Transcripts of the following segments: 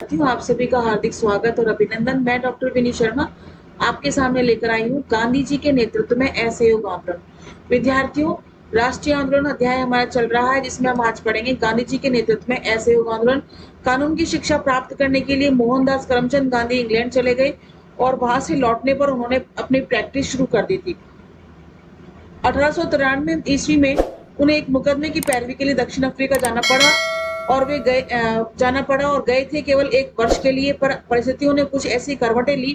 साथियों, आप सभी का हार्दिक स्वागत और अभिनंदन। मैं डॉक्टर विनी शर्मा आपके सामने लेकर आई हूँ गांधी जी के नेतृत्व में असहयोग आंदोलन। विद्यार्थियों, राष्ट्रीय आंदोलन अध्याय हमारा चल रहा है, जिसमें हम आज पढ़ेंगे गांधी जी के नेतृत्व में असहयोग आंदोलन। कानून की शिक्षा प्राप्त करने के लिए मोहनदास करमचंद गांधी इंग्लैंड चले गए और वहां से लौटने पर उन्होंने अपनी प्रैक्टिस शुरू कर दी थी। 1893 ईस्वी में उन्हें एक मुकदमे की पैरवी के लिए दक्षिण अफ्रीका जाना पड़ा और गए थे केवल एक वर्ष के लिए, पर परिस्थितियों ने कुछ ऐसी करवटें ली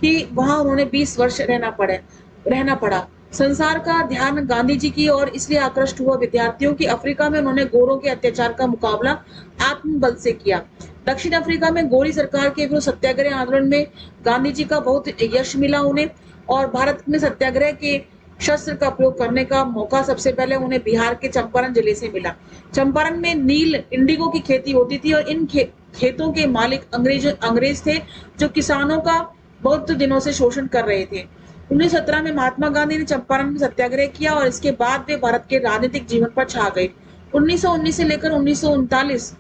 कि वहां उन्होंने 20 वर्ष रहना पड़ा। संसार का ध्यान गांधी जी की ओर इसलिए आकृष्ट हुआ विद्यार्थियों की अफ्रीका में उन्होंने गोरों के अत्याचार का मुकाबला आत्मबल से किया। दक्षिण अफ्रीका में गोरी सरकार के विरुद्ध सत्याग्रह आंदोलन में गांधी जी का बहुत यश मिला उन्हें, और भारत में सत्याग्रह के शस्त्र का प्रयोग करने का मौका सबसे पहले उन्हें बिहार के चंपारण जिले से मिला। चंपारण में नील इंडिगो की खेती होती थी और इन खेतों के मालिक अंग्रेज थे, जो किसानों का बहुत दिनों से शोषण कर रहे थे। 1917 में महात्मा गांधी ने चंपारण में सत्याग्रह किया और इसके बाद वे भारत के राजनीतिक जीवन पर छा गए। 1919 से लेकर 1939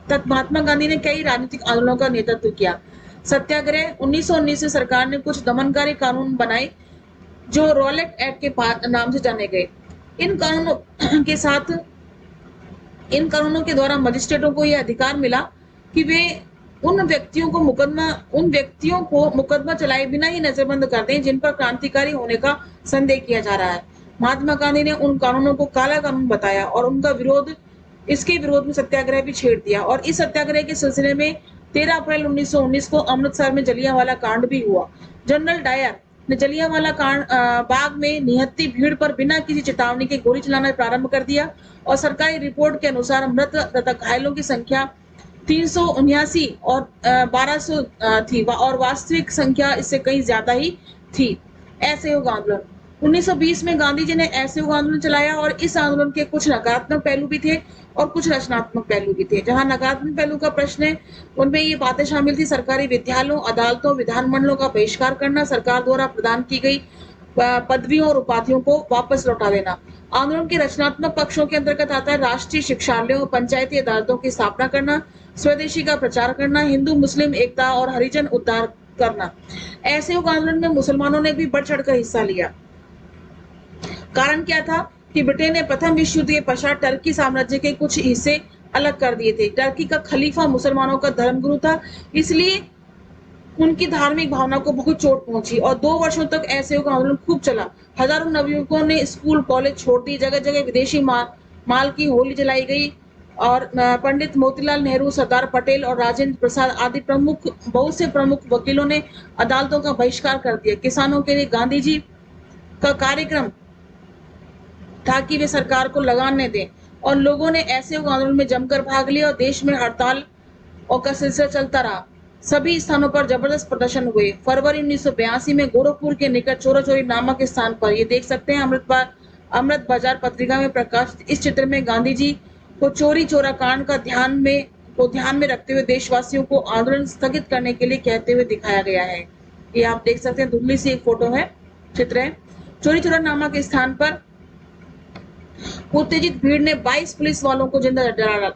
तक महात्मा गांधी ने कई राजनीतिक आंदोलनों का नेतृत्व किया। सत्याग्रह 1919 से सरकार ने कुछ दमनकारी कानून बनाए, जो रॉलेट एक्ट के नाम से जाने गए। इन कानूनों के साथ इन कानूनों के द्वारा मजिस्ट्रेटों को यह अधिकार मिला कि वे उन व्यक्तियों को मुकदमा चलाए बिना ही नजरबंद कर दें जिन पर क्रांतिकारी होने का संदेह किया जा रहा है। महात्मा गांधी ने उन कानूनों को काला कानून बताया और इसके विरोध में सत्याग्रह भी छेड़ दिया, और इस सत्याग्रह के सिलसिले में 13 अप्रैल 1919 को अमृतसर में जलियांवाला कांड भी हुआ। जनरल डायर ने जलियांवाला बाग में निहत्ती भीड़ पर बिना किसी चेतावनी के गोली चलाना प्रारंभ कर दिया, और सरकारी रिपोर्ट के अनुसार मृत तथा घायलों की संख्या 379 और 1200 थी, और वास्तविक संख्या इससे कहीं ज्यादा ही थी। असहयोग आंदोलन 1920 में गांधी जी ने असहयोग आंदोलन चलाया, और इस आंदोलन के कुछ नकारात्मक पहलू भी थे और कुछ रचनात्मक पहलू भी थे। जहां नकारात्मक पहलू का प्रश्न है, उनमें ये बातें शामिल थी: सरकारी विद्यालयों, अदालतों, विधानमंडलों का बहिष्कार करना, सरकार द्वारा प्रदान की गई पदवियों और उपाधियों को वापस लौटा देना। आंदोलन के रचनात्मक पक्षों के अंतर्गत आता है राष्ट्रीय शिक्षालयों, पंचायती अदालतों की स्थापना करना, स्वदेशी का प्रचार करना, हिंदू मुस्लिम एकता और हरिजन उद्धार करना। असहयोग आंदोलन में मुसलमानों ने भी बढ़ चढ़कर हिस्सा लिया। कारण क्या था कि ब्रिटेन ने प्रथम विश्व युद्ध के पश्चात टर्की साम्राज्य के कुछ हिस्से अलग कर दिए थे। टर्की का खलीफा मुसलमानों का धर्मगुरु था, इसलिए उनकी धार्मिक भावना को बहुत चोट पहुंची और 2 वर्षों तक असहयोग आंदोलन खूब चला। हजारों नवयुवकों ने स्कूल कॉलेज छोड़ दी, जगह जगह विदेशी माल की होली जलाई गई, और पंडित मोतीलाल नेहरू, सरदार पटेल और राजेंद्र प्रसाद आदि बहुत से प्रमुख वकीलों ने अदालतों का बहिष्कार कर दिया। किसानों के लिए गांधी जी का कार्यक्रम था कि वे सरकार को लगाने दें, और लोगों ने असहयोग आंदोलन में जमकर भाग लिया और देश में हड़ताल और का सिलसिला चलता रहा। सभी स्थानों पर जबरदस्त प्रदर्शन हुए। फरवरी 1982 में गोरखपुर के निकट चोरा चोरी नामक स्थान पर, ये देख सकते हैं अमृत बाजार पत्रिका में प्रकाशित इस चित्र में गांधी जी को चोरी चोरा कांड का ध्यान में रखते हुए देशवासियों को आंदोलन स्थगित करने के लिए कहते हुए दिखाया गया है। ये आप देख सकते हैं, धुंधली सी एक फोटो है, चित्र है। चोरी चोरा नामक स्थान पर उत्तेजित भीड़ ने 22 पुलिस वालों को जिंदा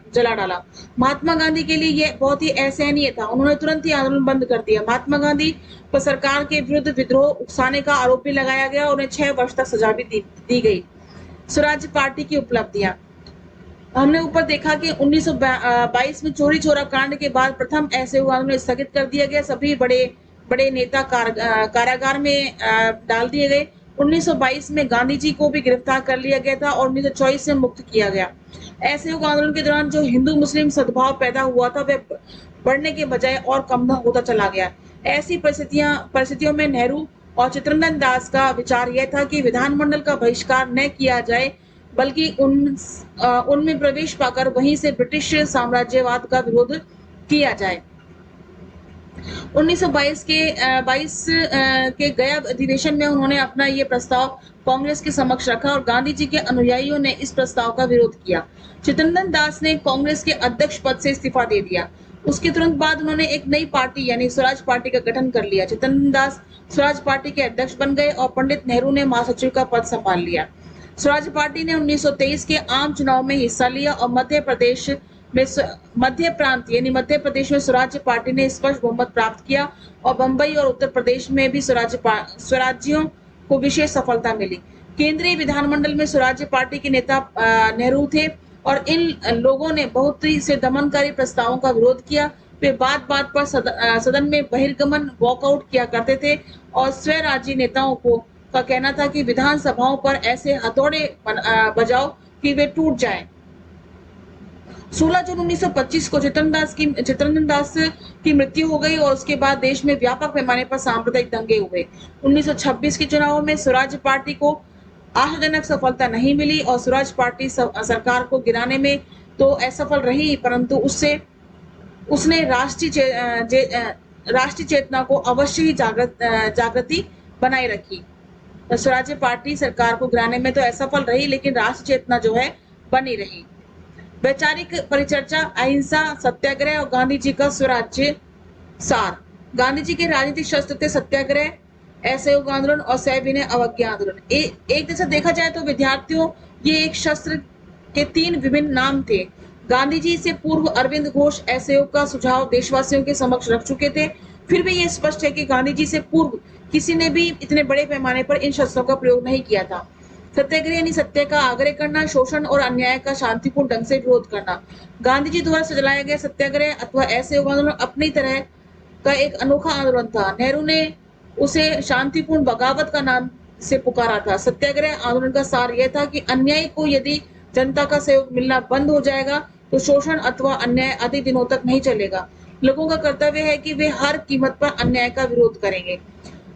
जला डाला। महात्मा गांधी के लिए यह बहुत ही असहनीय था। उन्होंने तुरंत ही आंदोलन बंद कर दिया। महात्मा गांधी पर सरकार के विरुद्ध विद्रोह उकसाने का आरोप भी लगाया गया और उन्हें 6 वर्ष तक सजा भी दी गई। स्वराज पार्टी की उपलब्धियां हमने ऊपर देखा कि 1922 में चोरी चोरा कांड के बाद प्रथम असहयोग आंदोलन स्थगित कर दिया गया। सभी बड़े बड़े नेता कारागार में डाल दिए गए। 1922 में गांधी जी को भी गिरफ्तार कर लिया गया था और 1924 में मुक्त किया गया। असहयोग आंदोलन के दौरान जो हिंदू मुस्लिम सद्भाव पैदा हुआ था, वह बढ़ने के बजाय और कम होता चला गया। ऐसी परिस्थितियों में नेहरू और चित्तरंजन दास का विचार यह था कि विधानमंडल का बहिष्कार न किया जाए, बल्कि उनमें प्रवेश पाकर वहीं से ब्रिटिश साम्राज्यवाद का विरोध किया जाए। 1922 के गया अधिवेशन में उन्होंने अपना ये प्रस्ताव कांग्रेस के समक्ष रखा और गांधी जी के अनुयायियों ने इस प्रस्ताव का विरोध किया। चित्तरंजन दास ने कांग्रेस के अध्यक्ष पद से इस्तीफा दे दिया। उसके तुरंत बाद उन्होंने एक नई पार्टी यानी स्वराज पार्टी का गठन कर लिया। चित्तरंजन दास स्वराज पार्टी के अध्यक्ष बन गए और पंडित नेहरू ने महासचिव का पद संभाल लिया। स्वराज पार्टी ने 1923 के आम चुनाव में हिस्सा लिया और मध्य प्रदेश में मध्य प्रांत यानी मध्य प्रदेश में स्वराज्य पार्टी ने स्पष्ट बहुमत प्राप्त किया और बंबई और उत्तर प्रदेश में भी स्वराज्यों को विशेष सफलता मिली। केंद्रीय विधानमंडल में स्वराज्य पार्टी के नेता नेहरू थे और इन लोगों ने बढ़ोतरी से दमनकारी प्रस्तावों का विरोध किया। वे बात-बात पर सदन में बहिर्गमन वॉकआउट किया करते थे और स्वराज्य नेताओं को का कहना था कि विधानसभाओं पर ऐसे हथौड़े बजाओ कि वे टूट जाएं। 16 जून 1925 को चित्तरंजन दास की मृत्यु हो गई और उसके बाद देश में व्यापक पैमाने पर सांप्रदायिक दंगे हुए। 1926 के चुनाव में स्वराज पार्टी को आशाजनक सफलता नहीं मिली और स्वराज पार्टी सरकार को गिराने में तो असफल रही, परंतु उसने राष्ट्रीय चेतना को अवश्य ही जागृति बनाए रखी। स्वराज्य पार्टी सरकार को गिराने में तो असफल रही, लेकिन राष्ट्रीय चेतना जो है बनी रही। वैचारिक परिचर्चा, अहिंसा, सत्याग्रह और गांधी जी का स्वराज्य सार। गांधी जी के राजनीतिक शस्त्र थे सत्याग्रह, असहयोग आंदोलन और सविनय अवज्ञा आंदोलन। एक जैसा देखा जाए तो विद्यार्थियों ये एक शस्त्र के 3 विभिन्न नाम थे। गांधी जी से पूर्व अरविंद घोष असहयोग का सुझाव देशवासियों के समक्ष रख चुके थे। फिर भी ये स्पष्ट है कि गांधी जी से पूर्व किसी ने भी इतने बड़े पैमाने पर इन शस्त्रों का प्रयोग नहीं किया था। सत्याग्रह यानी सत्य का आग्रह करना, शोषण और अन्याय का शांतिपूर्ण ढंग से विरोध करना। गांधी जी द्वारा चलाया गया सत्याग्रह अथवा असहयोग आंदोलन अपनी तरह का एक अनोखा आंदोलन था। नेहरू ने उसे शांतिपूर्ण बगावत का नाम से पुकारा था। सत्याग्रह आंदोलन का सार यह था कि अन्याय को यदि जनता का सहयोग मिलना बंद हो जाएगा तो शोषण अथवा अन्याय अधिक दिनों तक नहीं चलेगा। लोगों का कर्तव्य है कि वे हर कीमत पर अन्याय का विरोध करेंगे।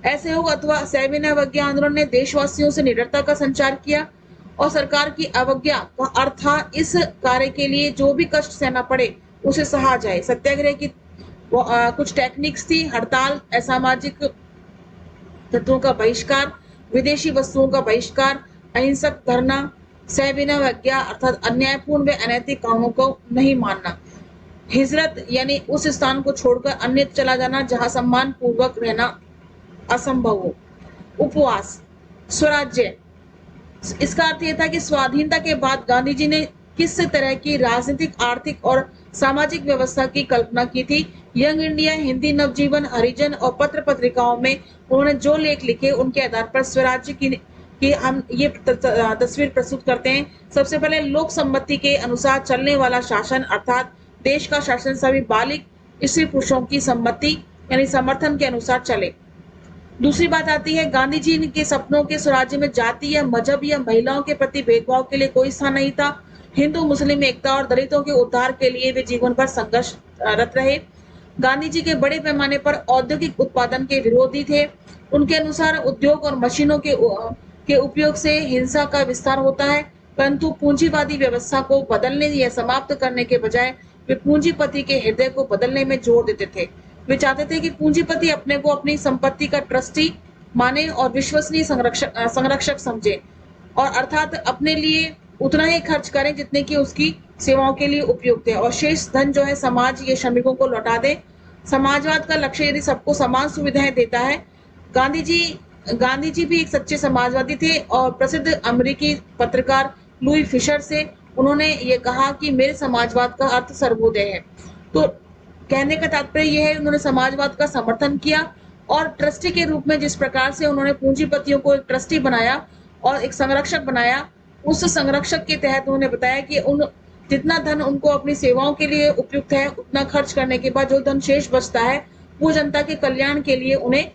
असहयोग अथवा सविनय अवज्ञा आंदोलन ने देशवासियों से निडरता का संचार किया और सरकार की अवज्ञा का अर्थ था इस कार्य के लिए जो भी कष्ट सहना पड़े उसे सहा जाए। सत्याग्रह की कुछ टेक्निक्स थी: हड़ताल, असामाजिक तत्वों का बहिष्कार, विदेशी वस्तुओं का बहिष्कार, अहिंसक धरना, सविनय अवज्ञा अर्थात अन्यायपूर्ण व अनैतिक कामों को नहीं मानना, हिजरत यानी उस स्थान को छोड़कर अन्यत्र चला जाना जहां सम्मान पूर्वक रहना असंभव हो, उपवास, स्वराज्य। इसका अर्थ यह था कि स्वाधीनता के बाद गांधी जी ने किस तरह की राजनीतिक, आर्थिक और सामाजिक व्यवस्था की कल्पना की थी। यंग इंडिया, हिंदी नवजीवन, हरिजन और पत्र पत्रिकाओं में उन्होंने जो लेख लिखे उनके आधार पर स्वराज्य की हम ये तस्वीर प्रस्तुत करते हैं। सबसे पहले लोक सम्मति के अनुसार चलने वाला शासन अर्थात देश का शासन सभी बालिग स्त्री पुरुषों की सम्मति यानी समर्थन के अनुसार चले। दूसरी बात आती है गांधी जी के सपनों के स्वराज्य में जाति या मजहब या महिलाओं के प्रति भेदभाव के लिए कोई स्थान नहीं था। हिंदू मुस्लिम एकता और दलितों के उद्धार के लिए वे जीवन भर संघर्षरत रहे। गांधी जी के बड़े पैमाने पर औद्योगिक उत्पादन के विरोधी थे। उनके अनुसार उद्योग और मशीनों के उपयोग से हिंसा का विस्तार होता है, परंतु पूंजीवादी व्यवस्था को बदलने या समाप्त करने के बजाय वे पूंजीपति के हृदय को बदलने में जोर देते थे। वे चाहते थे कि पूंजीपति अपने को अपनी संपत्ति का ट्रस्टी माने और विश्वसनीय संरक्षक समझे और अर्थात अपने लिए उतना ही खर्च करें जितने की उसकी सेवाओं के लिए उपयुक्त है और शेष धन जो है समाज या श्रमिकों को लौटा दे। समाजवाद का लक्ष्य यदि सबको समान सुविधाएं देता है। गांधी जी भी एक सच्चे समाजवादी थे और प्रसिद्ध अमेरिकी पत्रकार लुई फिशर से उन्होंने ये कहा कि मेरे समाजवाद का अर्थ सर्वोदय है। तो कहने का तात्पर्य यह है उन्होंने समाजवाद का समर्थन किया और ट्रस्टी के रूप में जिस प्रकार से उन्होंने पूंजीपतियों को एक ट्रस्टी बनाया और एक संरक्षक बनाया, उस संरक्षक के तहत उन्होंने बताया कि जितना धन उनको अपनी सेवाओं के लिए उपयुक्त है उतना खर्च करने के बाद जो धन शेष बचता है वो जनता के कल्याण के लिए उन्हें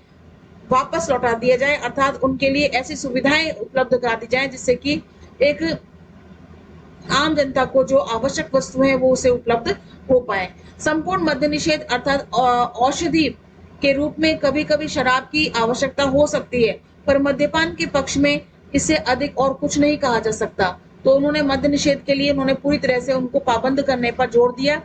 वापस लौटा दिया जाए, अर्थात उनके लिए ऐसी सुविधाएं उपलब्ध करा दी जाए जिससे कि एक आम जनता को जो आवश्यक वस्तु है वो उसे उपलब्ध हो पाए। संपूर्ण मद्य निषेध अर्थात औषधि के रूप में कभी कभी शराब की आवश्यकता हो सकती है, पर मद्यपान के पक्ष में इससे अधिक और कुछ नहीं कहा जा सकता। तो उन्होंने मद्य निषेध के लिए उन्होंने पूरी तरह से उनको पाबंद करने पर जोर दिया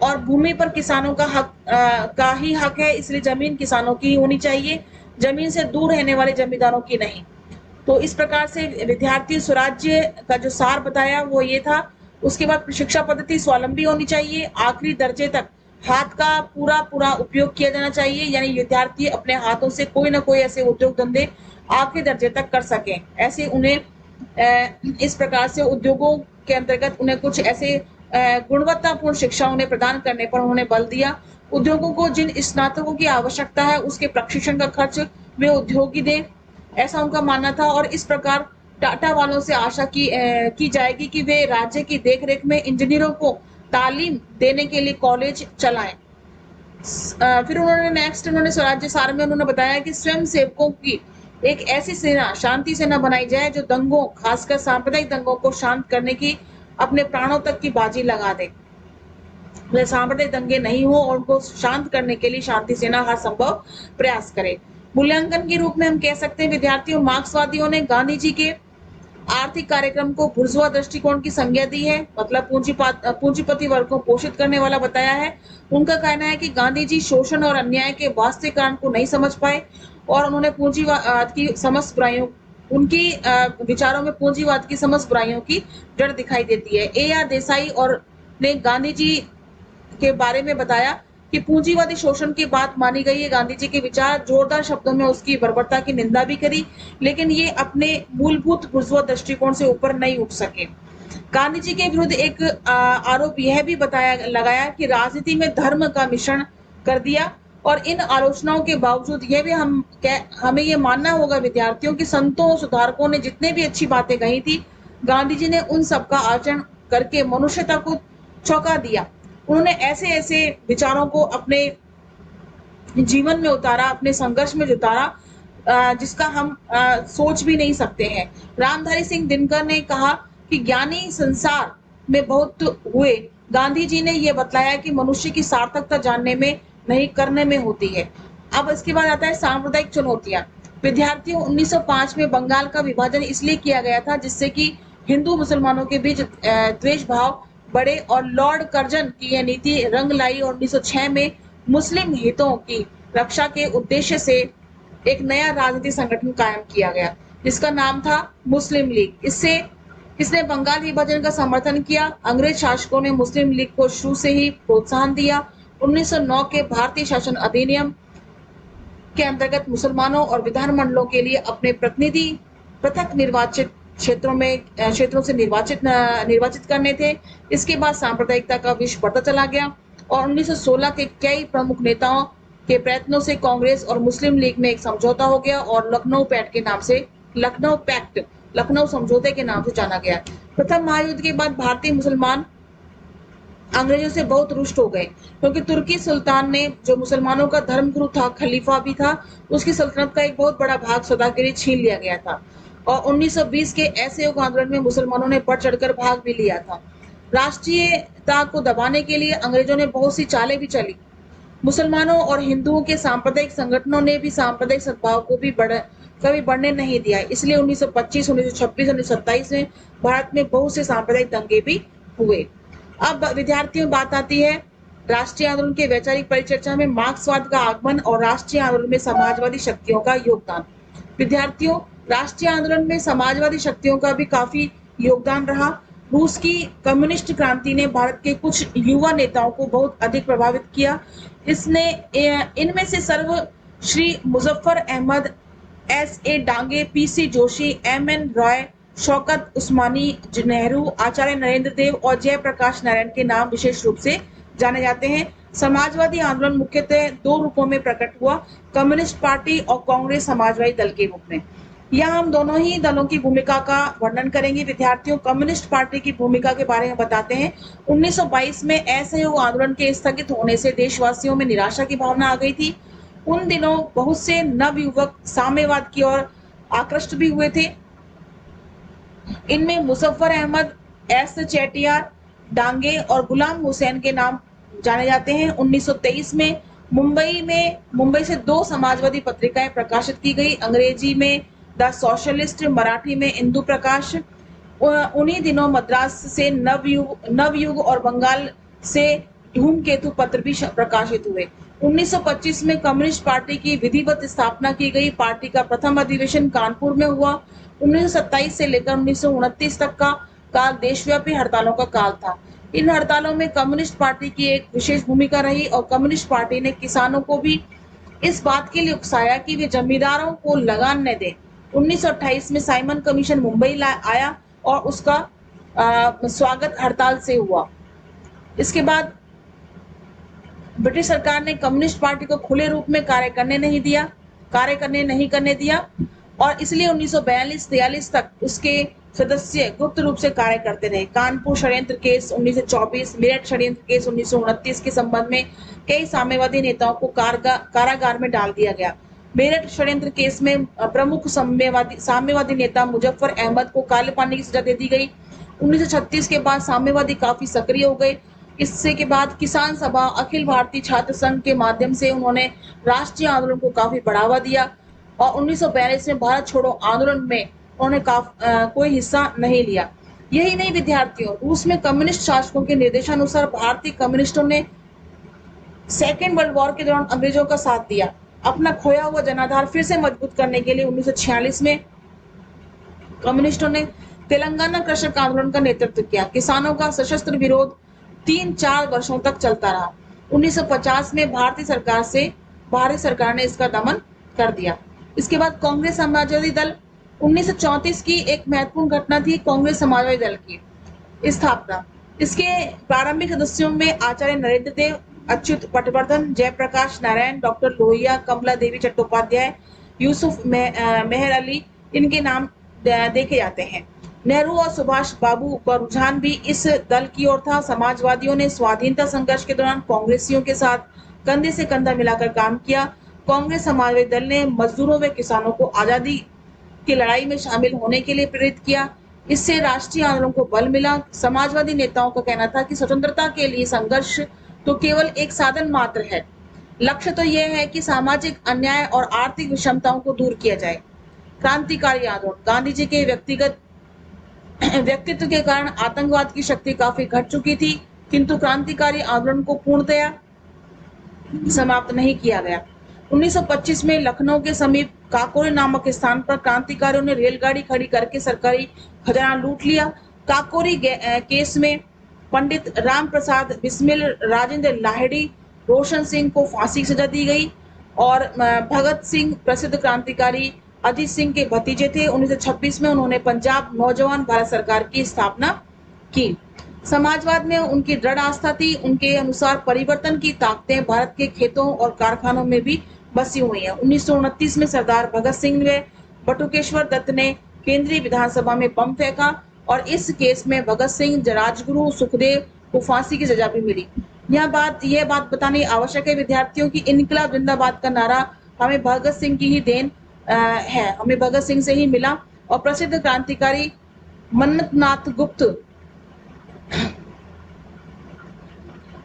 और भूमि पर किसानों का ही हक है, इसलिए जमीन किसानों की होनी चाहिए, जमीन से दूर रहने वाले जमींदारों की नहीं। तो इस प्रकार से विद्यार्थी स्वराज्य का जो सार बताया वो ये था। उसके बाद शिक्षा पद्धति स्वावलंबी होनी चाहिए, आखिरी दर्जे तक हाथ का पूरा उपयोग किया जाना चाहिए, यानी विद्यार्थी अपने हाथों से कोई ना कोई ऐसे उद्योग धंधे आखिरी दर्जे तक कर सकें। ऐसे उन्हें इस प्रकार से उद्योगों के अंतर्गत उन्हें कुछ ऐसे गुणवत्तापूर्ण शिक्षा उन्हें प्रदान करने पर उन्होंने बल दिया। उद्योगों को जिन स्नातकों की आवश्यकता है, उसके प्रशिक्षण का खर्च वे उद्योग ही दें, ऐसा उनका मानना था। और इस प्रकार टाटा वालों से आशा की जाएगी कि वे राज्य की देख-रेख में इंजीनियरों को तालीम देने के लिए कॉलेज चलाएँ। फिर उन्होंने स्वराज्य सार में उन्होंने बताया कि स्वयं सेवकों की एक ऐसी सेना, शांति सेना बनाई जाए जो दंगों, खासकर सांप्रदायिक दंगों को शांत करने की अपने प्राणों तक की बाजी लगा दे। वे सांप्रदायिक दंगे नहीं हो और उनको शांत करने के लिए शांति सेना हर संभव प्रयास करे। मूल्यांकन के रूप में हम कह सकते हैं विद्यार्थियों मार्क्सवादियों ने गांधी जी के आर्थिक कार्यक्रम को बुर्जुआ दृष्टिकोण की संज्ञा दी है, मतलब पूंजीपति वर्ग को पोषित करने वाला बताया है। उनका कहना है कि गांधी जी शोषण और अन्याय के वास्तविक कारण को नहीं समझ पाए और उन्होंने पूंजीवाद की समस्त बुराइयों उनकी विचारों में पूंजीवाद की समस्त बुराइयों की जड़ दिखाई देती है। ए आर देसाई और ने गांधी जी के बारे में बताया कि पूंजीवादी शोषण की बात मानी गई है। गांधी जी के विचार जोरदार शब्दों में उसकी बर्बरता की निंदा भी करी, लेकिन ये अपने मूलभूत बुर्जुआ दृष्टिकोण से ऊपर नहीं उठ सके। गांधी जी के विरुद्ध एक आरोप यह भी लगाया कि राजनीति में धर्म का मिश्रण कर दिया। और इन आलोचनाओं के बावजूद यह भी हमें ये मानना होगा विद्यार्थियों की संतों सुधारकों ने जितने भी अच्छी बातें कही थी, गांधी जी ने उन सबका आचरण करके मनुष्यता को चौंका दिया। उन्होंने ऐसे-ऐसे विचारों को अपने जीवन में उतारा, अपने संघर्ष में उतारा जिसका हम सोच भी नहीं सकते हैं। रामधारी सिंह दिनकर ने कहा कि ज्ञानी संसार में बहुत हुए, गांधी जी ने ये बतलाया कि मनुष्य की सार्थकता जानने में नहीं करने में होती है। अब इसके बाद आता है सांप्रदायिक चुनौतियाँ। विद्यार्थियों 1905 में बंगाल का विभाजन इसलिए किया गया था जिससे कि हिंदू मुसलमानों के बीच द्वेष भाव बढ़े और लॉर्ड कर्जन की यह नीति रंग लाई और 1906 में मुस्लिम हितों की रक्षा के उद्देश्य से एक नया राजनीतिक संगठन कायम किया गया, जिसका नाम था मुस्लिम लीग। इसने बंगाल विभाजन का समर्थन किया। अंग्रेज शासकों ने मुस्लिम लीग को शुरू से ही प्रोत्साहन दिया। 1909 के भारतीय शासन अधिनियम के अंतर्गत मुसलमानों और विधानमंडलों के लिए अपने प्रतिनिधि पृथक निर्वाचित क्षेत्रों से निर्वाचित करने थे। इसके बाद सांप्रदायिकता का विष बढ़ता चला गया और 1916 के कई प्रमुख नेताओं के प्रयत्नों से कांग्रेस और मुस्लिम लीग में एक समझौता हो गया और लखनऊ समझौते के नाम से जाना गया। प्रथम महायुद्ध के बाद भारतीय मुसलमान अंग्रेजों से बहुत रुष्ट हो गए क्योंकि तुर्की सुल्तान ने जो मुसलमानों का धर्मगुरु था, खलीफा भी था, उसकी सल्तनत का एक बहुत बड़ा भाग सदा के लिए छीन लिया गया था। और 1920 के असहयोग आंदोलन में मुसलमानों ने बढ़ चढ़कर भाग भी लिया था। राष्ट्रीयता को दबाने के लिए अंग्रेजों ने बहुत सी चालें भी चली। मुसलमानों और हिंदुओं के सांप्रदायिक संगठनों ने भी सांप्रदायिक सद्भाव को भी कभी बढ़ने नहीं दिया। इसलिए 1925, 1926, 1927 में भारत में बहुत से सांप्रदायिक दंगे भी हुए। अब विद्यार्थियों बात आती है राष्ट्रीय आंदोलन के वैचारिक परिचर्चा में मार्क्सवाद का आगमन और राष्ट्रीय आंदोलन में समाजवादी शक्तियों का योगदान। विद्यार्थियों राष्ट्रीय आंदोलन में समाजवादी शक्तियों का भी काफी योगदान रहा। रूस की कम्युनिस्ट क्रांति ने भारत के कुछ युवा नेताओं को बहुत अधिक प्रभावित किया। इनमें से सर्व Shri Muzaffar Ahmad, S A Dange, P C Joshi, M N Roy, Shaukat Usmani, Nehru, Acharya Narendra Dev और जयप्रकाश नारायण के नाम विशेष रूप से जाने जाते हैं। समाजवादी आंदोलन मुख्यतः दो रूपों में प्रकट हुआ, कम्युनिस्ट पार्टी और कांग्रेस समाजवादी दल के रूप में। यहाँ हम दोनों ही दलों की भूमिका का वर्णन करेंगे। विद्यार्थियों कम्युनिस्ट पार्टी की भूमिका के बारे में बताते हैं। 1922 में असहयोग आंदोलन के स्थगित होने से देशवासियों में निराशा की भावना आ गई थी। उन दिनों बहुत से नवयुवक साम्यवाद की ओर आकृष्ट भी हुए थे। इनमें मुजफ्फर अहमद, एस चेटियार, डांगे और गुलाम हुसैन के नाम जाने जाते हैं। 1923 में मुंबई से दो समाजवादी पत्रिकाएं प्रकाशित की गई, अंग्रेजी में द सोशलिस्ट, मराठी में इंदु प्रकाश। उन्हीं दिनों मद्रास से नवयुग और बंगाल से धूमकेतु पत्र भी प्रकाशित हुए। 1925 में कम्युनिस्ट पार्टी की विधिवत स्थापना की गई। पार्टी का प्रथम अधिवेशन कानपुर में हुआ। 1927 से लेकर 1929 तक का काल देशव्यापी हड़तालों का काल था। इन हड़तालों में कम्युनिस्ट पार्टी की एक विशेष भूमिका रही और कम्युनिस्ट पार्टी ने किसानों को भी इस बात के लिए उकसाया कि वे जमींदारों को लगान न दें। 1928 में साइमन कमीशन मुंबई आया और उसका स्वागत हड़ताल से हुआ। इसके बाद ब्रिटिश सरकार ने कम्युनिस्ट पार्टी को खुले रूप में कार्य करने दिया और इसलिए 1942-43 तक उसके सदस्य गुप्त रूप से कार्य करते रहे। कानपुर षड्यंत्र केस 1924, मेरठ षड्यंत्र केस 1929 के संबंध में कई साम्यवादी नेताओं को कारागार में डाल दिया गया। मेरठ षड्यंत्र केस में प्रमुख साम्यवादी नेता मुजफ्फर अहमद को काले पानी की सजा दे दी गई। 1936 के बाद साम्यवादी काफी सक्रिय हो गए। इससे के बाद किसान सभा, अखिल भारतीय छात्र संघ के माध्यम से उन्होंने राष्ट्रीय आंदोलन को काफी बढ़ावा दिया और 1942 में भारत छोड़ो आंदोलन में उन्होंने कोई हिस्सा नहीं लिया। यही नहीं विद्यार्थियों, रूस में कम्युनिस्ट शासकों के निर्देशानुसार भारतीय कम्युनिस्टों ने सेकेंड वर्ल्ड वॉर के दौरान अंग्रेजों का साथ दिया। अपना खोया हुआ जनाधार फिर से मजबूत करने के लिए 1946 में कम्युनिस्टों ने तेलंगाना कृषक आंदोलन का नेतृत्व किया। किसानों का सशस्त्र विरोध 3-4 वर्षों तक चलता रहा। 1950 में भारत सरकार ने इसका दमन कर दिया। इसके बाद कांग्रेस समाजवादी दल 1934 की एक महत्वपूर्ण घटना थी कांग्रेस समाजवादी दल की स्थापना। इसके प्रारंभिक सदस्यों में आचार्य नरेंद्र देव, अच्युत पटवर्धन, जयप्रकाश नारायण, डॉक्टर लोहिया, कमला देवी चट्टोपाध्याय, यूसुफ मेहर अली, इनके नाम देखे जाते हैं। नेहरू और सुभाष बाबू का रुझान भी इस दल की ओर था। समाजवादियों ने स्वाधीनता संघर्ष के दौरान कांग्रेसियों के साथ कंधे से कंधा मिलाकर काम किया। कांग्रेस समाजवादी दल ने मजदूरों व किसानों को आजादी की लड़ाई में शामिल होने के लिए प्रेरित किया। इससे राष्ट्रीय आंदोलन को बल मिला। समाजवादी नेताओं का कहना था कि स्वतंत्रता के लिए संघर्ष तो केवल एक साधन मात्र है, लक्ष्य तो यह है कि सामाजिक अन्याय और आर्थिक विषमताओं को दूर किया जाए। क्रांतिकारी आंदोलन, गांधी जी के व्यक्तित्व के कारण आतंकवाद की शक्ति काफी घट चुकी थी, किंतु क्रांतिकारी आंदोलन को पूर्णतया समाप्त नहीं किया गया। 1925 में लखनऊ के समीप काकोरी नामक स्थान पर क्रांतिकारियों ने रेलगाड़ी खड़ी करके सरकारी खजाना लूट लिया। काकोरी केस में पंडित राम प्रसाद बिस्मिल, राजेंद्र लाहिड़ी, रोशन सिंह को फांसी की सजा दी गई और भगत सिंह प्रसिद्ध क्रांतिकारी अजीत सिंह के भतीजे थे। 1926 में उन्होंने पंजाब नौजवान भारत सरकार की स्थापना की। समाजवाद में उनकी दृढ़ आस्था थी। उनके अनुसार परिवर्तन की ताकतें भारत के खेतों और कारखानों में भी बसी हुई हैं। 1929 में सरदार भगत सिंह व बटुकेश्वर दत्त ने केंद्रीय विधानसभा में बम फेंका और इस केस में भगत सिंह, राजगुरु सुखदेव को फांसी की सजा भी मिली। यह बात बतानी आवश्यक है विद्यार्थियों की इनकलाब जिंदाबाद का नारा हमें भगत सिंह की ही देन है, हमें भगत सिंह से ही मिला। और प्रसिद्ध क्रांतिकारी मन्नत नाथ गुप्त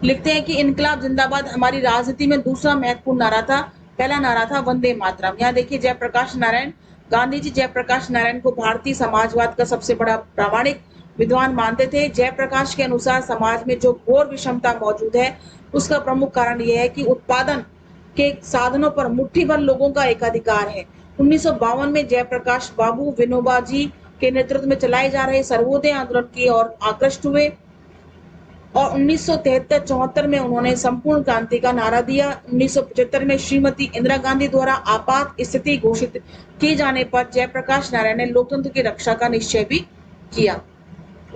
लिखते हैं कि इनकलाब जिंदाबाद हमारी राजनीति में दूसरा महत्वपूर्ण नारा था। पहला नारा था वंदे मातरम। यहाँ देखिए जयप्रकाश नारायण, गांधी जी जयप्रकाश नारायण को भारतीय समाजवाद का सबसे बड़ा प्रामाणिक विद्वान मानते थे। जयप्रकाश के अनुसार समाज में जो घोर विषमता मौजूद है उसका प्रमुख कारण यह है कि उत्पादन के साधनों पर मुट्ठी भर लोगों का एकाधिकार है। 1952 में जयप्रकाश बाबू विनोबा जी के नेतृत्व में चलाए जा रहे सर्वोदय आंदोलन की ओर आकृष्ट हुए और 1973-74 में उन्होंने संपूर्ण क्रांति का नारा दिया। 1975 में श्रीमती इंदिरा गांधी द्वारा आपात स्थिति घोषित किए जाने पर जयप्रकाश नारायण ने लोकतंत्र की रक्षा का निश्चय भी किया।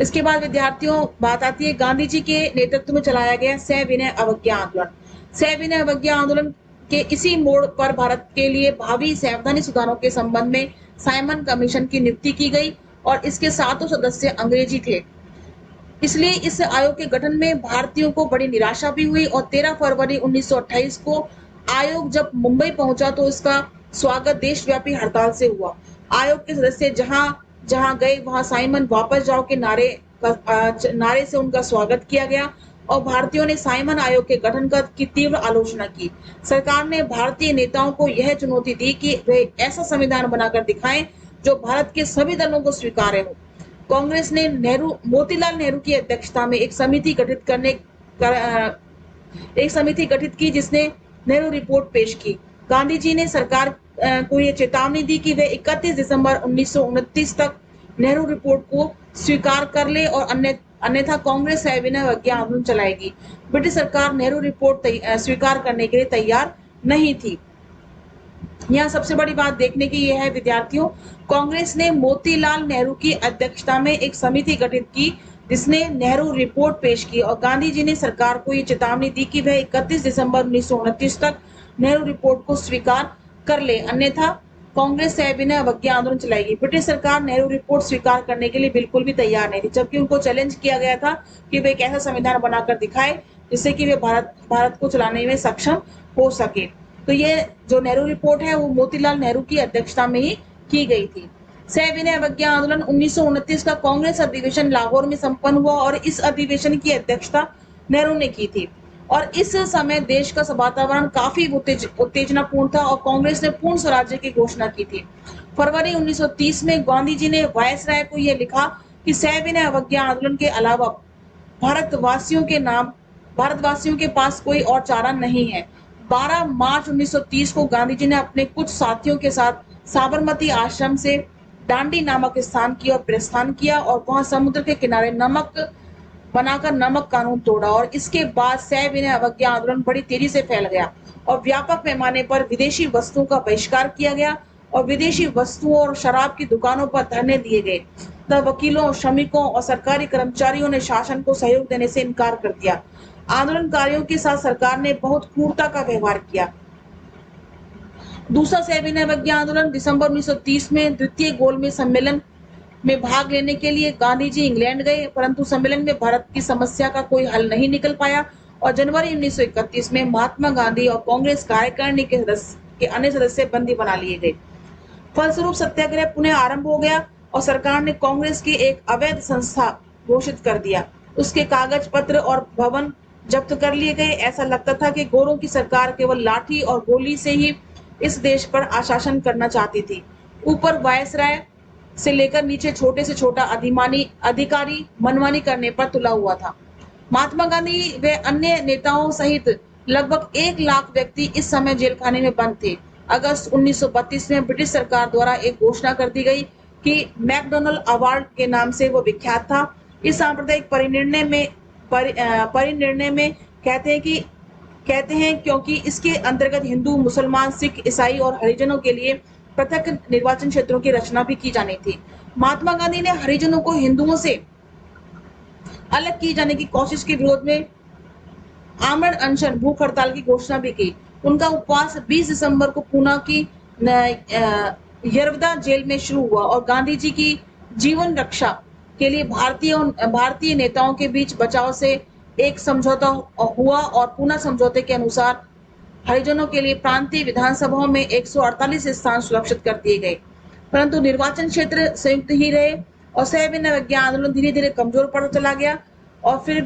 इसके बाद विद्यार्थियों बात आती है गांधी जी के नेतृत्व में चलाया गया सविनय अवज्ञा आंदोलन। सविनय अवज्ञा आंदोलन के इसी मोड़ पर भारत के लिए भावी संवैधानिक सुधारों के संबंध में साइमन कमीशन की नियुक्ति की गई और इसके 7 सदस्य अंग्रेजी थे। इसलिए इस आयोग के गठन में भारतीयों को बड़ी निराशा भी हुई और 13 फरवरी 1928 को आयोग जब मुंबई पहुंचा तो इसका स्वागत देशव्यापी हड़ताल से हुआ। आयोग के सदस्य जहां गए वहां साइमन वापस जाओ के नारे से उनका स्वागत किया गया और भारतीयों ने साइमन आयोग के गठन की तीव्र आलोचना की। सरकार ने भारतीय नेताओं को यह चुनौती दी कि वे ऐसा संविधान बनाकर दिखाएं जो भारत के सभी दलों को स्वीकार्य हो। कांग्रेस ने मोतीलाल नेहरू की अध्यक्षता में एक समिति गठित की जिसने नेहरू रिपोर्ट पेश की। गांधी जी ने सरकार को यह चेतावनी दी कि वे 31 दिसंबर 1929 तक नेहरू रिपोर्ट को स्वीकार कर ले और अन्यथा कांग्रेस सविनय अवज्ञा आंदोलन चलाएगी। ब्रिटिश सरकार नेहरू रिपोर्ट स्वीकार करने के लिए तैयार नहीं थी। यहाँ सबसे बड़ी बात देखने की यह है विद्यार्थियों, कांग्रेस ने मोतीलाल नेहरू की अध्यक्षता में एक समिति गठित की जिसने नेहरू रिपोर्ट पेश की और गांधी जी ने सरकार को ये चेतावनी दी कि वह 31 दिसंबर 1929 तक नेहरू रिपोर्ट को स्वीकार कर ले, अन्यथा कांग्रेस सविनय अवज्ञा आंदोलन चलाएगी। ब्रिटिश सरकार नेहरू रिपोर्ट स्वीकार करने के लिए बिल्कुल भी तैयार नहीं थी, जबकि उनको चैलेंज किया गया था कि वे एक ऐसा संविधान बनाकर दिखाए जिससे कि वे भारत को चलाने में सक्षम हो सके। तो ये जो नेहरू रिपोर्ट है वो मोतीलाल नेहरू की अध्यक्षता में ही की गई थी। सविनय अवज्ञा आंदोलन 1929 का कांग्रेस अधिवेशन लाहौर में संपन्न हुआ और इस अधिवेशन की अध्यक्षता नेहरू ने की थी। और इस समय देश का वातावरण काफी उत्तेजनापूर्ण था और कांग्रेस ने पूर्ण स्वराज्य की घोषणा की थी। फरवरी 1930 में गांधी जी ने वायसराय को यह लिखा कि सविनय अवज्ञा आंदोलन के अलावा भारतवासियों के नाम भारतवासियों के पास कोई और चारा नहीं है। 12 मार्च 1930 को गांधी जी ने अपने कुछ साथियों के साथ साबरमती आश्रम से डांडी नामक स्थान की ओर प्रस्थान किया और वहां समुद्र के किनारे नमक कानून तोड़ा और इसके बाद सविनय अवज्ञा आंदोलन बड़ी तेजी से फैल गया और व्यापक पैमाने पर विदेशी वस्तुओं का बहिष्कार किया गया और विदेशी वस्तुओं और शराब की दुकानों पर धरने दिए गए। तब वकीलों, श्रमिकों और सरकारी कर्मचारियों ने शासन को सहयोग देने से इनकार कर दिया। आंदोलनकारियों के साथ सरकार ने बहुत क्रूरता का व्यवहार किया। दूसरा सविनय अवज्ञा आंदोलन दिसंबर 1930 में द्वितीय गोलमेज सम्मेलन में भाग लेने के लिए गांधी जी इंग्लैंड गए, परंतु सम्मेलन में भारत की समस्या का कोई हल नहीं निकल पाया और जनवरी 1931 में महात्मा गांधी और कांग्रेस कार्यकारिणी के अन्य सदस्य बंदी बना लिए गए। फलस्वरूप सत्याग्रह पुनः आरंभ हो गया और सरकार ने कांग्रेस की एक अवैध संस्था घोषित कर दिया। उसके कागज पत्र और भवन जब्त कर लिए गए। ऐसा लगता था कि गोरों की सरकार केवल लाठी और गोली से ही इस देश पर आशासन करना चाहती थी। ऊपर वायसराय से लेकर नीचे छोटे से छोटा अधिकारी मनमानी करने पर तुला हुआ था। महात्मा गांधी व अन्य नेताओं सहित लगभग 1 लाख व्यक्ति इस समय जेल खाने में बंद थे। अगस्त 1932 में ब्रिटिश सरकार द्वारा एक घोषणा कर दी गई कि मैकडोनल्ड अवार्ड के नाम से वो विख्यात था। इस सांप्रदायिक परिनिर्णय में कहते हैं क्योंकि इसके अंतर्गत हिंदू, मुसलमान, सिख, ईसाई और हरिजनों के लिए पृथक निर्वाचन क्षेत्रों की रचना भी की जानी थी। महात्मा गांधी ने हरिजनों को हिंदुओं से अलग किए जाने की कोशिश के विरोध में आमरण अनशन, भूख हड़ताल की घोषणा भी की। उनका उपवास 20 दिसंबर को पूना की यरवदा जेल में शुरू हुआ और गांधी जी की जीवन रक्षा के लिए भारतीय नेताओं के बीच बचाव से एक समझौता हुआ और पूना समझौते के अनुसार हरिजनों के लिए प्रांतीय विधानसभाओं में 148 स्थान सुरक्षित कर दिए गए, परंतु निर्वाचन क्षेत्र संयुक्त ही रहे और सविनय अवज्ञा आंदोलन धीरे धीरे कमजोर पड़ता चला गया और फिर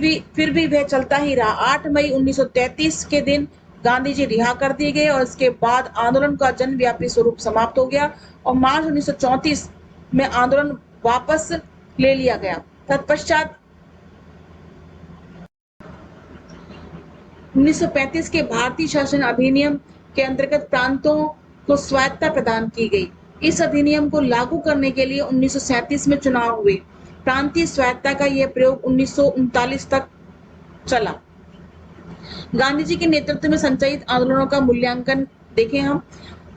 भी वह चलता ही रहा। 8 मई 1933 के दिन गांधी जी रिहा कर दिए गए और इसके बाद आंदोलन का जनव्यापी स्वरूप समाप्त हो गया और मार्च 1934 में आंदोलन वापस ले लिया गया। तत्पश्चात 1935 के भारतीय शासन अधिनियम के अंतर्गत प्रांतों को स्वायत्तता प्रदान की गई। इस अधिनियम को लागू करने के लिए 1937 में चुनाव हुए। प्रांतीय स्वायत्तता का यह प्रयोग 1939 तक चला। गांधी जी के नेतृत्व में संचालित आंदोलनों का मूल्यांकन देखें हम।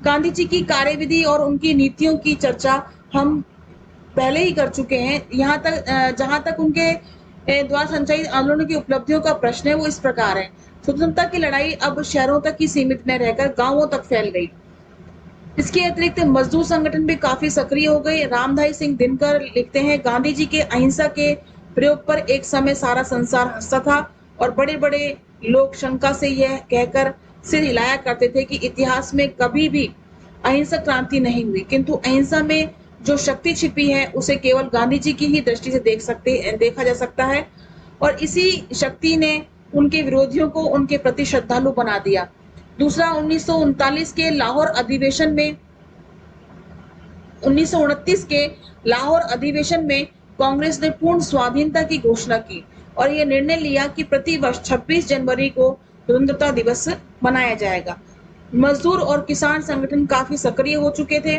गांधी जी की कार्यविधि और उनकी नीतियों की चर्चा हम पहले ही कर चुके हैं। यहाँ तक जहां तक उनके द्वारा संचालित आंदोलनों की उपलब्धियों का प्रश्न है वो इस प्रकार है। स्वतंत्रता की लड़ाई अब शहरों तक ही सीमित न रहकर गांवों तक फैल गई। इसके अतिरिक्त मजदूर संगठन भी काफी सक्रिय हो गए। रामधारी सिंह दिनकर लिखते हैं, गांधी जी के अहिंसा के प्रयोग पर एक समय सारा संसार हंसता था और बड़े बड़े लोग शंका से यह कहकर सिर हिलाया करते थे कि इतिहास में कभी भी अहिंसक क्रांति नहीं हुई, किंतु अहिंसा में जो शक्ति छिपी है उसे केवल गांधी जी की ही दृष्टि से देखा जा सकता है और इसी शक्ति ने उनके विरोधियों को उनके प्रति श्रद्धालु बना दिया। दूसरा, 1939 के लाहौर अधिवेशन में 1929 के लाहौर अधिवेशन में कांग्रेस ने पूर्ण स्वाधीनता की घोषणा की और यह निर्णय लिया कि प्रति वर्ष 26 जनवरी को स्वतंत्रता दिवस मनाया जाएगा। मजदूर और किसान संगठन काफी सक्रिय हो चुके थे।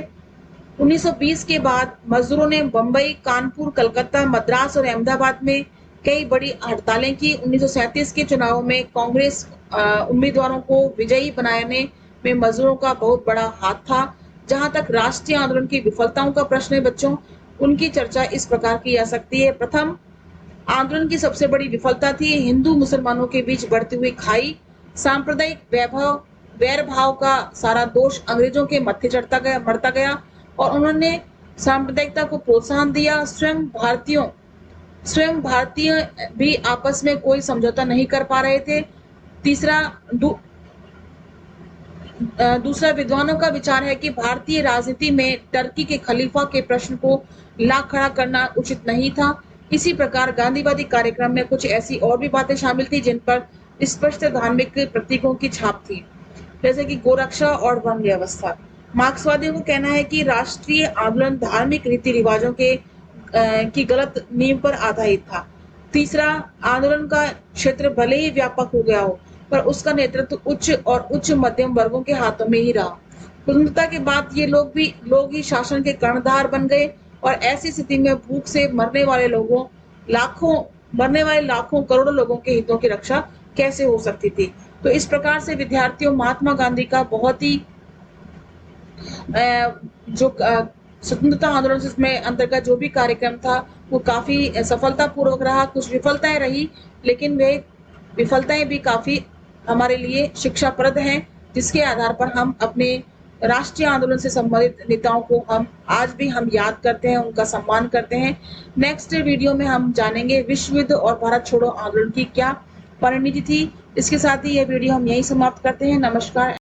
1920 के बाद मजदूरों ने बंबई, कानपुर, कलकत्ता, मद्रास और अहमदाबाद में कई बड़ी हड़तालें की। 1937 के चुनाव में कांग्रेस उम्मीदवारों को विजयी बनाने में मजदूरों का बहुत बड़ा हाथ था। जहां तक राष्ट्रीय आंदोलन की विफलताओं का प्रश्न है बच्चों, उनकी चर्चा इस प्रकार की जा सकती है। प्रथम, आंदोलन की सबसे बड़ी विफलता थी हिंदू मुसलमानों के बीच बढ़ती हुई खाई, सांप्रदायिक वैर भाव का सारा दोष अंग्रेजों के मत्थे चढ़ता गया मरता गया और उन्होंने सांप्रदायिकता को प्रोत्साहन दिया। स्वयं भारतीय भी आपस में कोई समझौता नहीं कर पा रहे थे। तीसरा दू, दूसरा विद्वानों का विचार है कि भारतीय राजनीति में टर्की के खलीफा के प्रश्न को ला खड़ा करना उचित नहीं था। इसी प्रकार गांधीवादी कार्यक्रम में कुछ ऐसी और भी बातें शामिल थी जिन पर स्पष्ट धार्मिक प्रतीकों की छाप थी, जैसे कि गोरक्षा और वन व्यवस्था। मार्क्सवादियों को कहना है कि राष्ट्रीय आंदोलन धार्मिक रीति रिवाजों की गलत नींव पर आधारित था। तीसरा, आंदोलन का क्षेत्र भले ही व्यापक हो गया हो, पर उसका नेतृत्व उच्च मध्यम वर्गों के हाथों में ही रहा। स्वतंत्रता के बाद ये लोग ही शासन के कर्णधार बन गए और ऐसी स्थिति में भूख से मरने वाले लाखों करोड़ों लोगों के हितों की रक्षा कैसे हो सकती थी। तो इस प्रकार से विद्यार्थियों महात्मा गांधी का बहुत ही जो स्वतंत्रता आंदोलन में अंतर्गत जो भी कार्यक्रम था वो काफी सफलतापूर्वक रहा। कुछ विफलताएं रही, लेकिन वे विफलताएं भी काफी हमारे लिए शिक्षाप्रद हैं, जिसके आधार पर हम अपने राष्ट्रीय आंदोलन से संबंधित नेताओं को हम आज भी हम याद करते हैं, उनका सम्मान करते हैं। नेक्स्ट वीडियो में हम जानेंगे विश्व युद्ध और भारत छोड़ो आंदोलन की क्या परिणति थी। इसके साथ ही यह वीडियो हम यहीं समाप्त करते हैं। नमस्कार।